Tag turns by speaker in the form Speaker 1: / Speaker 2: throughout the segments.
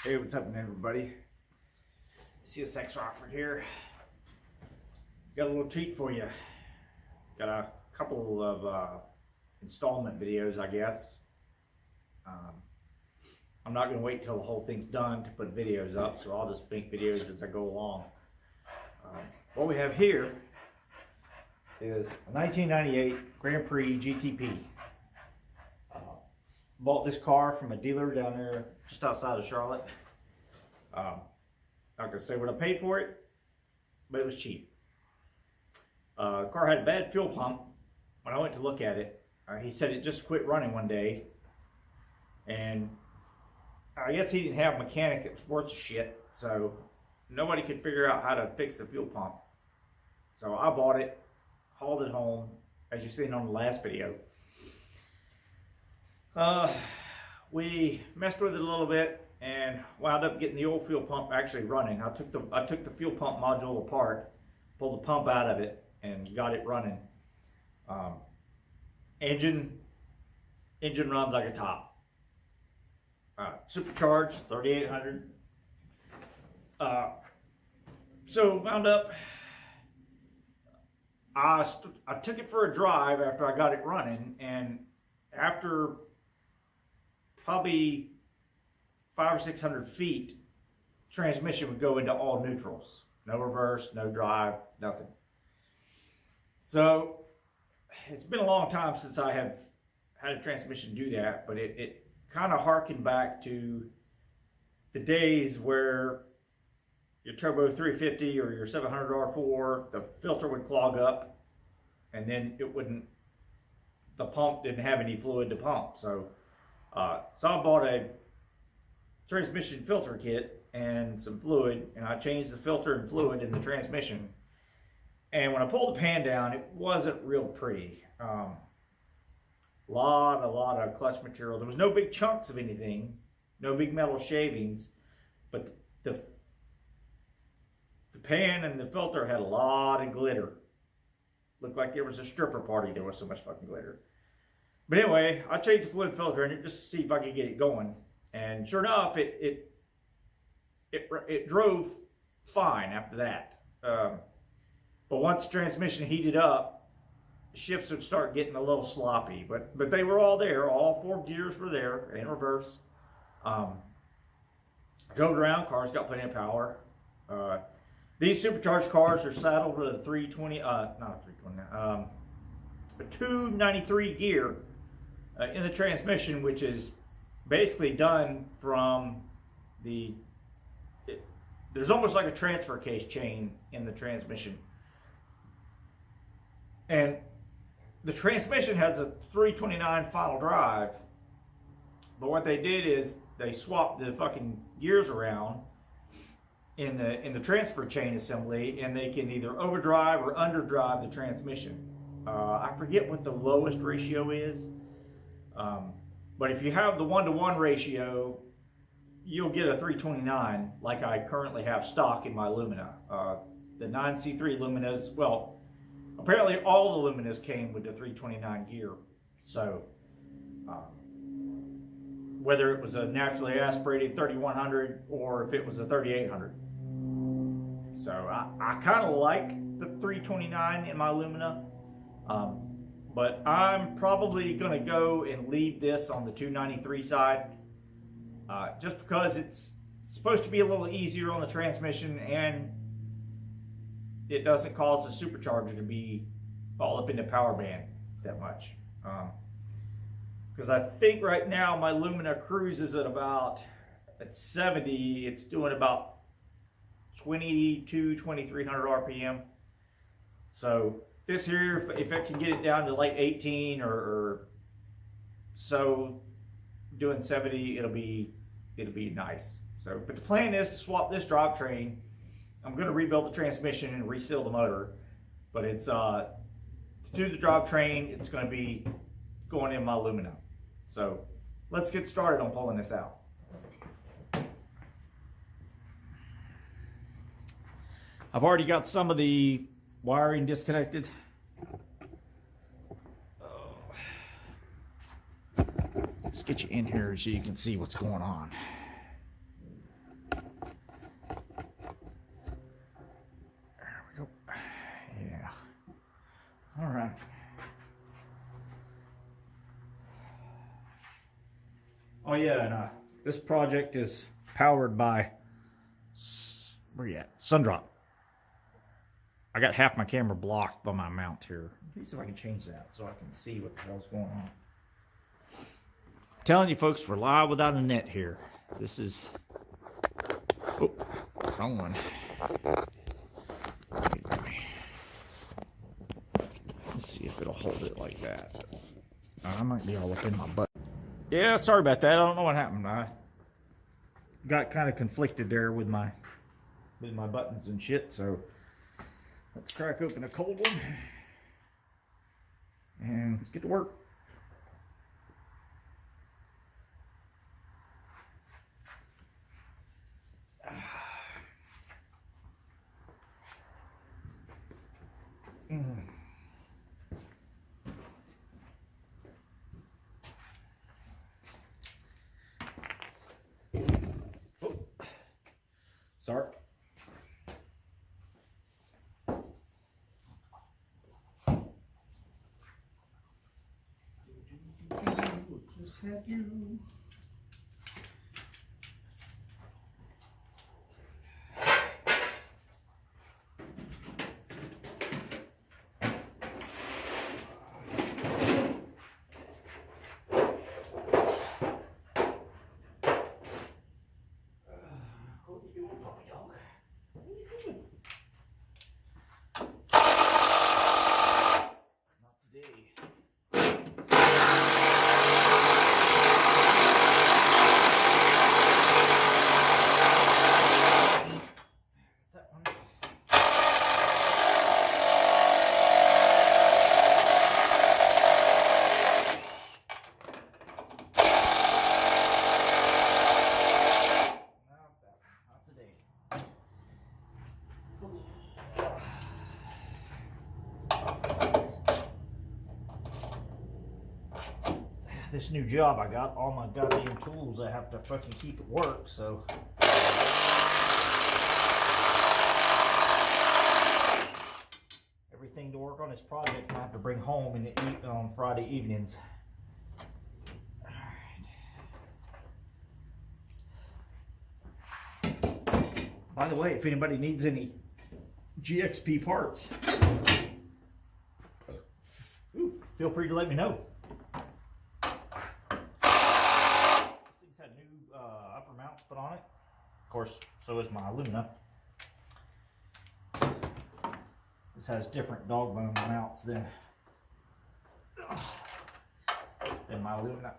Speaker 1: Hey, what's happening, everybody? CSX Rockford here. Got a little treat for you. Got a couple of installment videos, I guess. I'm not going to wait till the whole thing's done to put videos up, so I'll just make videos as I go along. What we have here is a 1998 Grand Prix GTP. Bought this car from a dealer down there just outside of Charlotte. Not gonna say what I paid for it, but it was cheap. The car had a bad fuel pump. When I went to look at it, he said it just quit running one day, and I guess he didn't have a mechanic that was worth a shit, so nobody could figure out how to fix the fuel pump. So I bought it, hauled it home, as you've seen on the last video. We messed with it a little bit and wound up getting the old fuel pump actually running. I took the fuel pump module apart, pulled the pump out of it, and got it running. Engine runs like a top. Supercharged 3800. So wound up. I took it for a drive after I got it running, and after probably 500 or 600 feet, transmission would go into all neutrals. No reverse, no drive, nothing. So it's been a long time since I have had a transmission do that, but it kind of harkened back to the days where your turbo 350 or your 700 R4, the filter would clog up, and then the pump didn't have any fluid to pump. So I bought a transmission filter kit and some fluid, and I changed the filter and fluid in the transmission. And when I pulled the pan down, it wasn't real pretty. A lot of clutch material. There was no big chunks of anything, no big metal shavings, but the pan and the filter had a lot of glitter. Looked like there was a stripper party. There was so much fucking glitter. But anyway, I changed the fluid filter in it just to see if I could get it going. And sure enough, it drove fine after that. But once the transmission heated up, the shifts would start getting a little sloppy. But they were all there. All four gears were there in reverse. Drove around, cars got plenty of power. These supercharged cars are saddled with a 293 gear in the transmission, which is basically done from there's almost like a transfer case chain in the transmission. And the transmission has a 329 final drive, but what they did is they swapped the fucking gears around in the transfer chain assembly, and they can either overdrive or underdrive the transmission. I forget what the lowest ratio is, but if you have the 1-to-1 ratio, you'll get a 329 like I currently have stock in my Lumina. The 9C3 Luminas, well, apparently all the Luminas came with the 329 gear. So whether it was a naturally aspirated 3100 or if it was a 3800. So I kind of like the 329 in my Lumina. But I'm probably going to go and leave this on the 293 side, just because it's supposed to be a little easier on the transmission, and it doesn't cause the supercharger to be all up in the power band that much. Because I think right now my Lumina cruises at 70, it's doing about 2300 RPM. So this here, if I can get it down to like 18 or so, doing 70, it'll be nice. So, but the plan is to swap this drivetrain. I'm going to rebuild the transmission and reseal the motor, but it's to do the drivetrain, it's going to be going in my Lumina. So let's get started on pulling this out. I've already got some of the wiring disconnected. Let's get you in here so you can see what's going on. All right. Oh yeah, and this project is powered by, where you at? Sundrop. I got half my camera blocked by my mount here. Let me see if I can change that so I can see what the hell's going on. I'm telling you folks, we're live without a net here. This is, oh, wrong one. Let's see if it'll hold it like that. I might be all up in my butt. Yeah, sorry about that. I don't know what happened. I got kind of conflicted there with my buttons and shit. So let's crack open a cold one and let's get to work. Sorry. Just had you. This new job I got, all my goddamn tools I have to fucking keep at work, so everything to work on this project I have to bring home and eat on Friday evenings. Alright. By the way, if anybody needs any GXP parts, feel free to let me know. Upper mounts put on it. Of course, so is my alumina. This has different dog bone mounts than my alumina.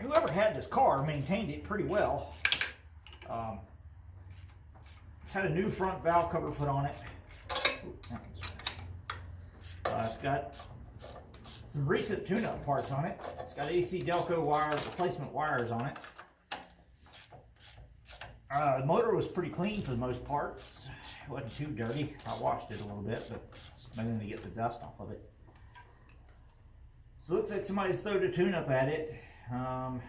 Speaker 1: Whoever had this car maintained it pretty well. It's had a new front valve cover put on it. It's got some recent tune-up parts on it. It's got AC Delco wires, replacement wires on it. The motor was pretty clean for the most parts. It wasn't too dirty. I washed it a little bit, but it's mainly to get the dust off of it. So it looks like somebody's thrown a tune-up at it. And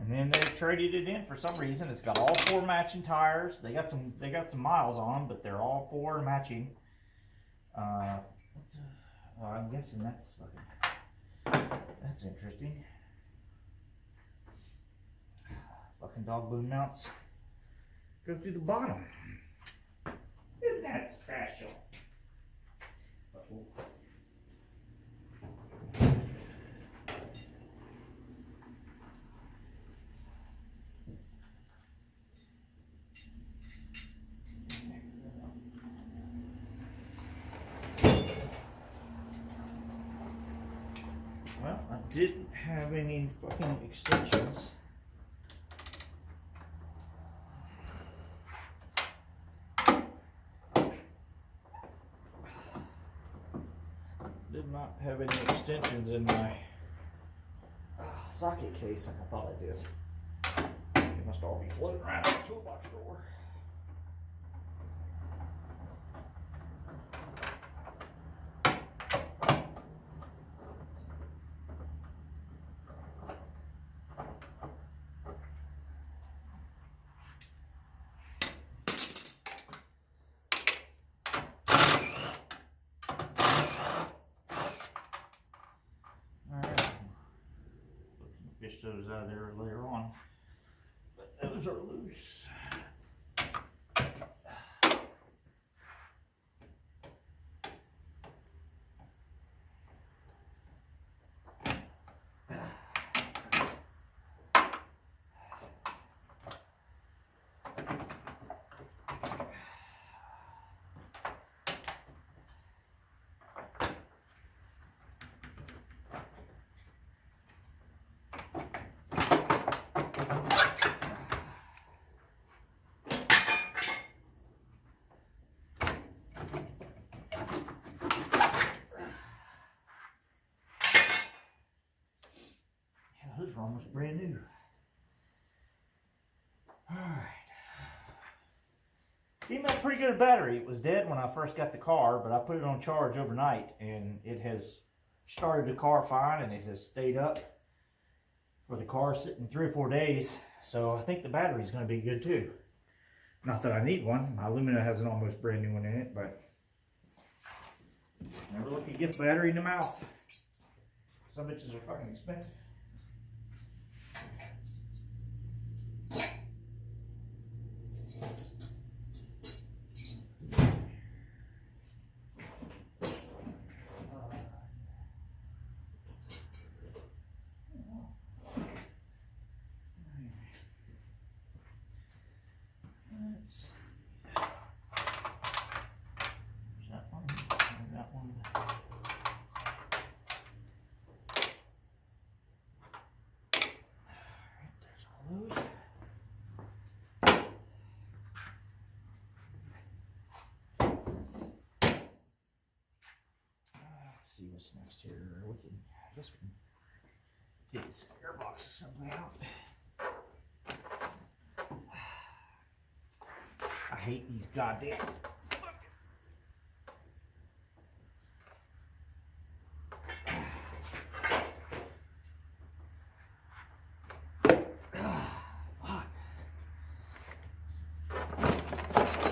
Speaker 1: then they traded it in for some reason. It's got all 4 matching tires. They got some miles on them, but they're all 4 matching. I'm guessing that's interesting. Fucking dog boom mounts go through the bottom. Isn't that special? Well, I didn't have any fucking extensions. Did not have any extensions in my socket case like I thought I did. They must all be floating around in the toolbox drawer. Fish those out of there later on, but those are loose. Those are almost brand new. Alright. Came out pretty good battery. It was dead when I first got the car, but I put it on charge overnight and it has started the car fine and it has stayed up for the car sitting 3 or 4 days. So I think the battery is going to be good too. Not that I need one. My Lumina has an almost brand new one in it, but never look a gift battery in the mouth. Some bitches are fucking expensive. See what's next here. I guess we can get this airbox assembly out. I hate these goddamn.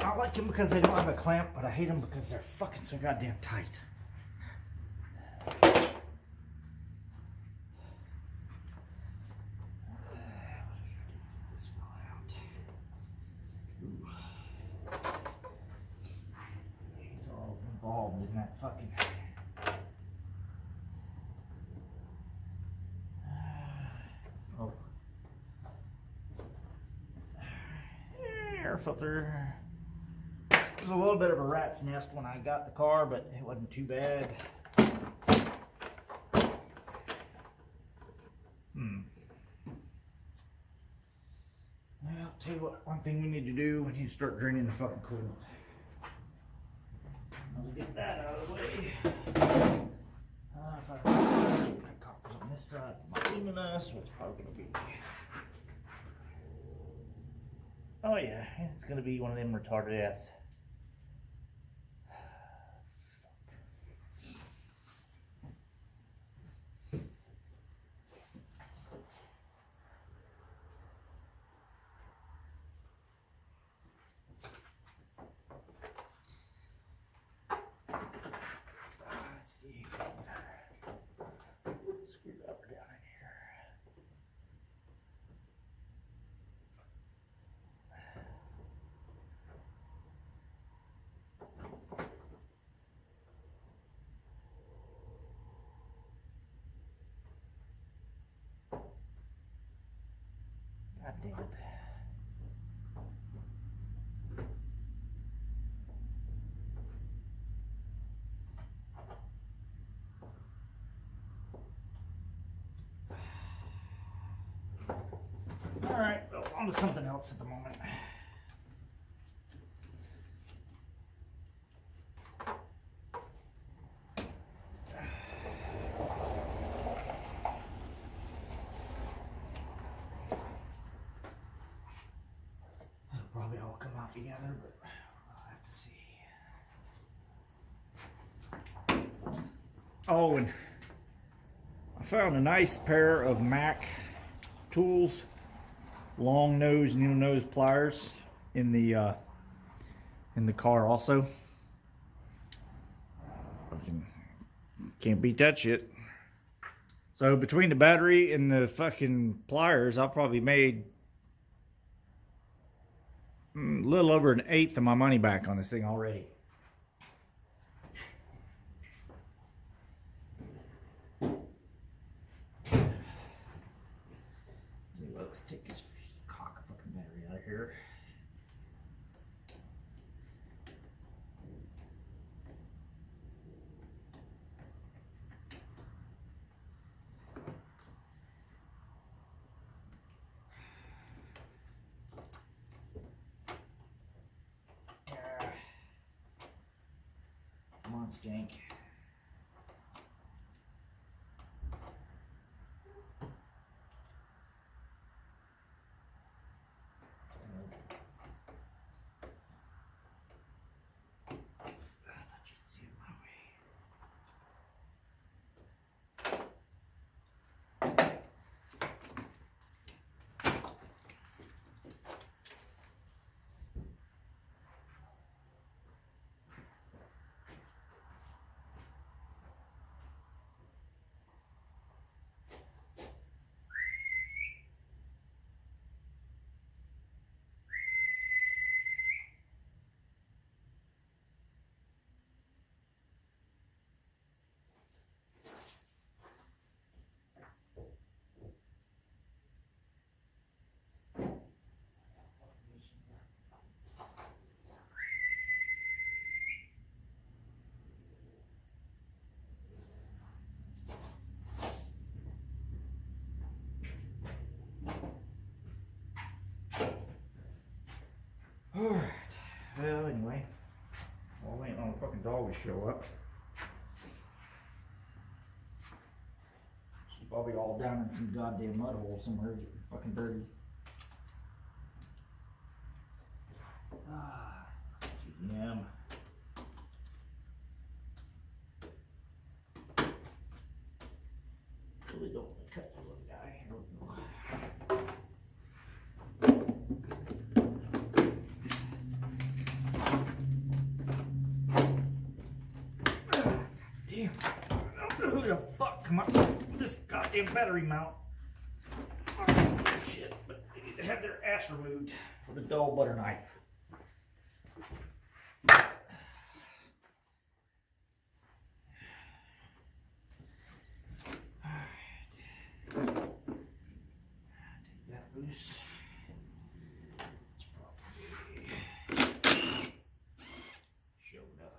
Speaker 1: I like them because they don't have a clamp, but I hate them because they're fucking so goddamn tight. In that fucking air filter. It was a little bit of a rat's nest when I got the car, but it wasn't too bad. Well, I'll tell you what, one thing we need to do, we need to start draining the fucking coolant.
Speaker 2: inside my Lumina, so it's probably gonna be. Oh yeah, it's gonna be one of them retarded ass. Screwdriver down in here. God damn it. Alright, well, on to something else at the moment. It'll probably all come out together, but I'll have to see.
Speaker 1: Oh, and I found a nice pair of Mac tools, long nose, needle nose pliers in the car also. Can't beat that shit. So between the battery and the fucking pliers, I probably made a little over an eighth of my money back on this thing already.
Speaker 2: Let's take this cock fucking battery out of here. Come on, skank.
Speaker 1: Alright, well anyway, I'm waiting on the fucking dog to show up. She's probably all down in some goddamn mud hole somewhere getting fucking dirty. Ah, GM. Really don't want to cut the little guy. Here we go. Damn, I don't know who the fuck come up with this goddamn battery mount. Oh, shit, but they need to have their ass removed with a dull butter knife. Alright. Take that loose. It's probably show enough.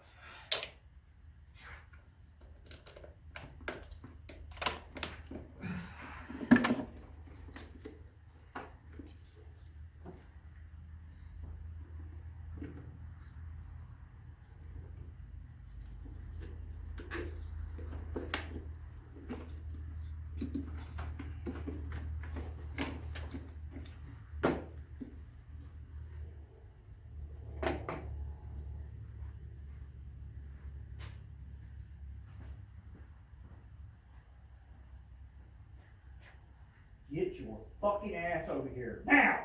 Speaker 1: Get your fucking ass over here. Now!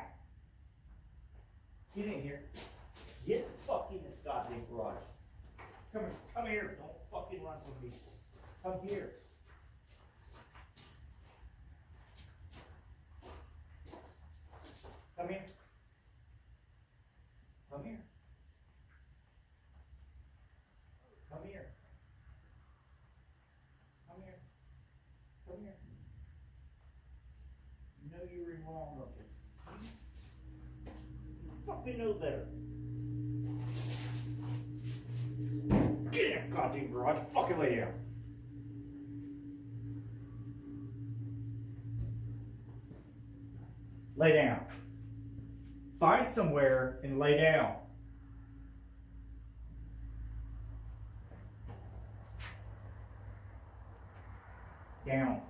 Speaker 1: Get in here. Get fucking this goddamn garage. Come here. Come here. Don't fucking run from me. Come here. Come here. Come here. Come here. Come here. Come here. You know you were wrong, don't you? You fucking know better. Get in that goddamn garage. Fucking lay down. Lay down. Find somewhere and lay down. Down.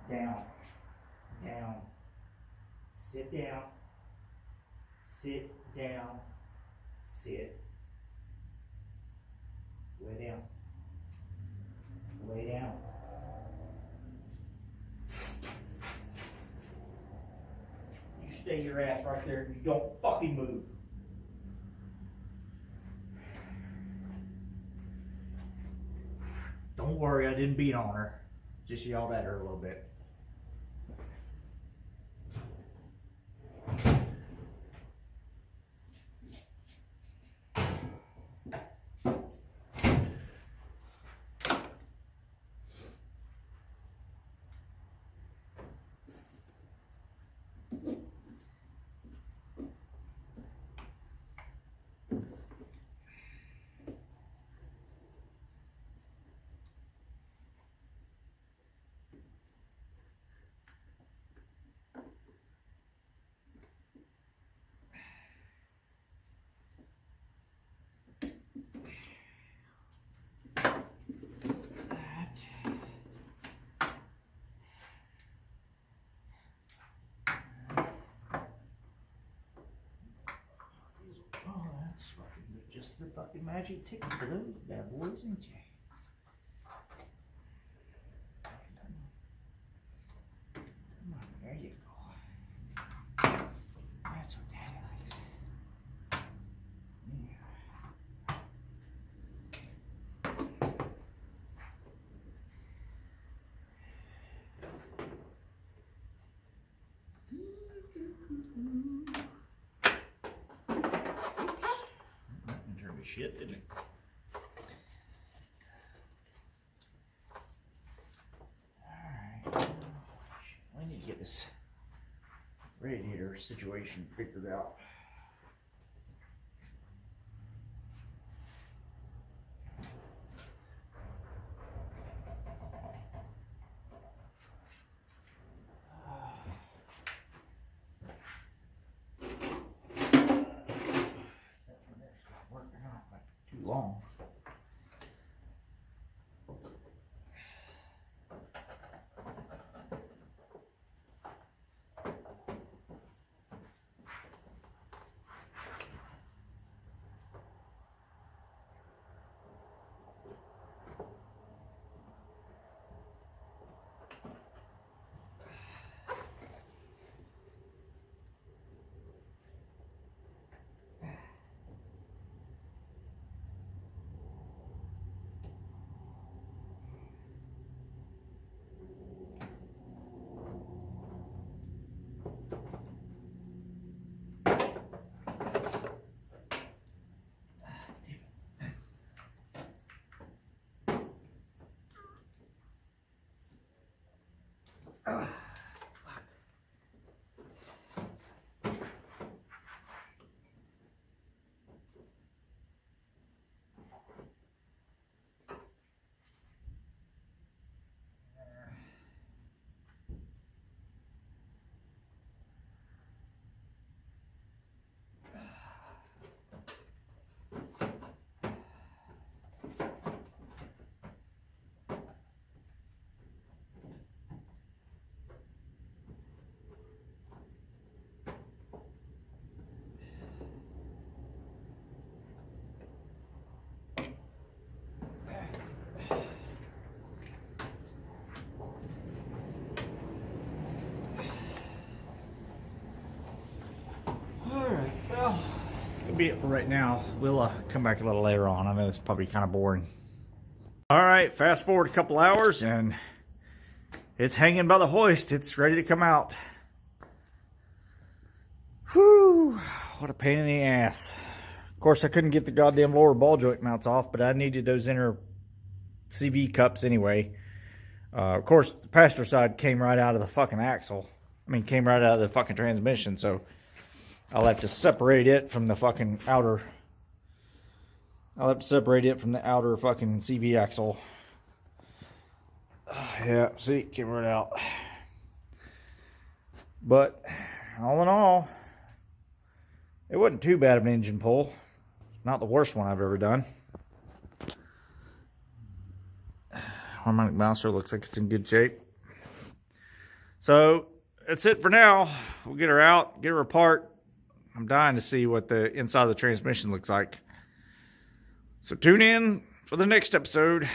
Speaker 1: Down. Down. Sit down. Sit down. Sit. Lay down. Lay down. You stay your ass right there. You don't fucking move. Don't worry, I didn't beat on her. Just yelled at her a little bit. Just the fucking magic ticket for those bad boys, ain't you? Come on, there you go. That's what Daddy likes. Shit, didn't it? Alright. I need to get this radiator situation figured out. Long. be it for right now. We'll come back a little later on. I know it's probably kind of boring. All right, fast forward a couple hours and it's hanging by the hoist. It's ready to come out. Whew, what a pain in the ass. Of course, I couldn't get the goddamn lower ball joint mounts off, but I needed those inner CV cups anyway. Of course, the passenger side came right out of the fucking axle. I mean, came right out of the fucking transmission, so I'll have to separate it from the fucking outer. I'll have to separate it from the outer fucking CV axle. Yeah, see, came right out. But all in all, it wasn't too bad of an engine pull. Not the worst one I've ever done. Harmonic bouncer looks like it's in good shape. So that's it for now. We'll get her out, get her apart. I'm dying to see what the inside of the transmission looks like. So tune in for the next episode.